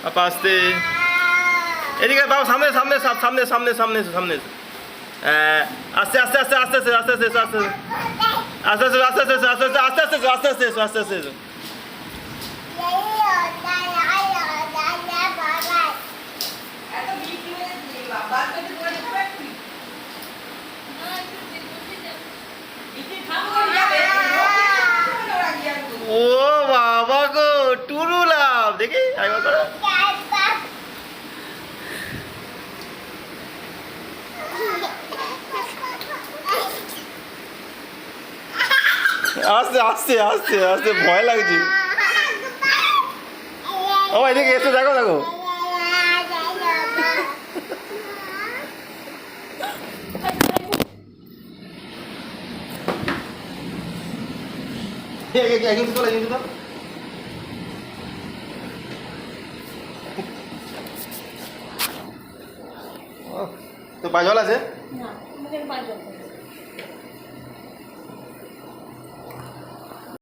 আপা আসতে এদিকে বাবা সামনে সামনে সামনে সামনে সামনে সামনে আস্তে আস্তে আস্তে আস্তে আস্তে আস্তে আস্তে আস্তে আস্তে আস্তে আস্তে আস্তে আস্তে আস্তে আস্তে আস্তে আস্তে আস্তে ও বাবা গো টুরু লাভ দেখি একবার করো আস্তে আস্তে আস্তে আস্তে ভয় লাগছে ও এদিকে এসে দেখো দেখো তো পাঁচ জল আছে না, মুখের পাঁচ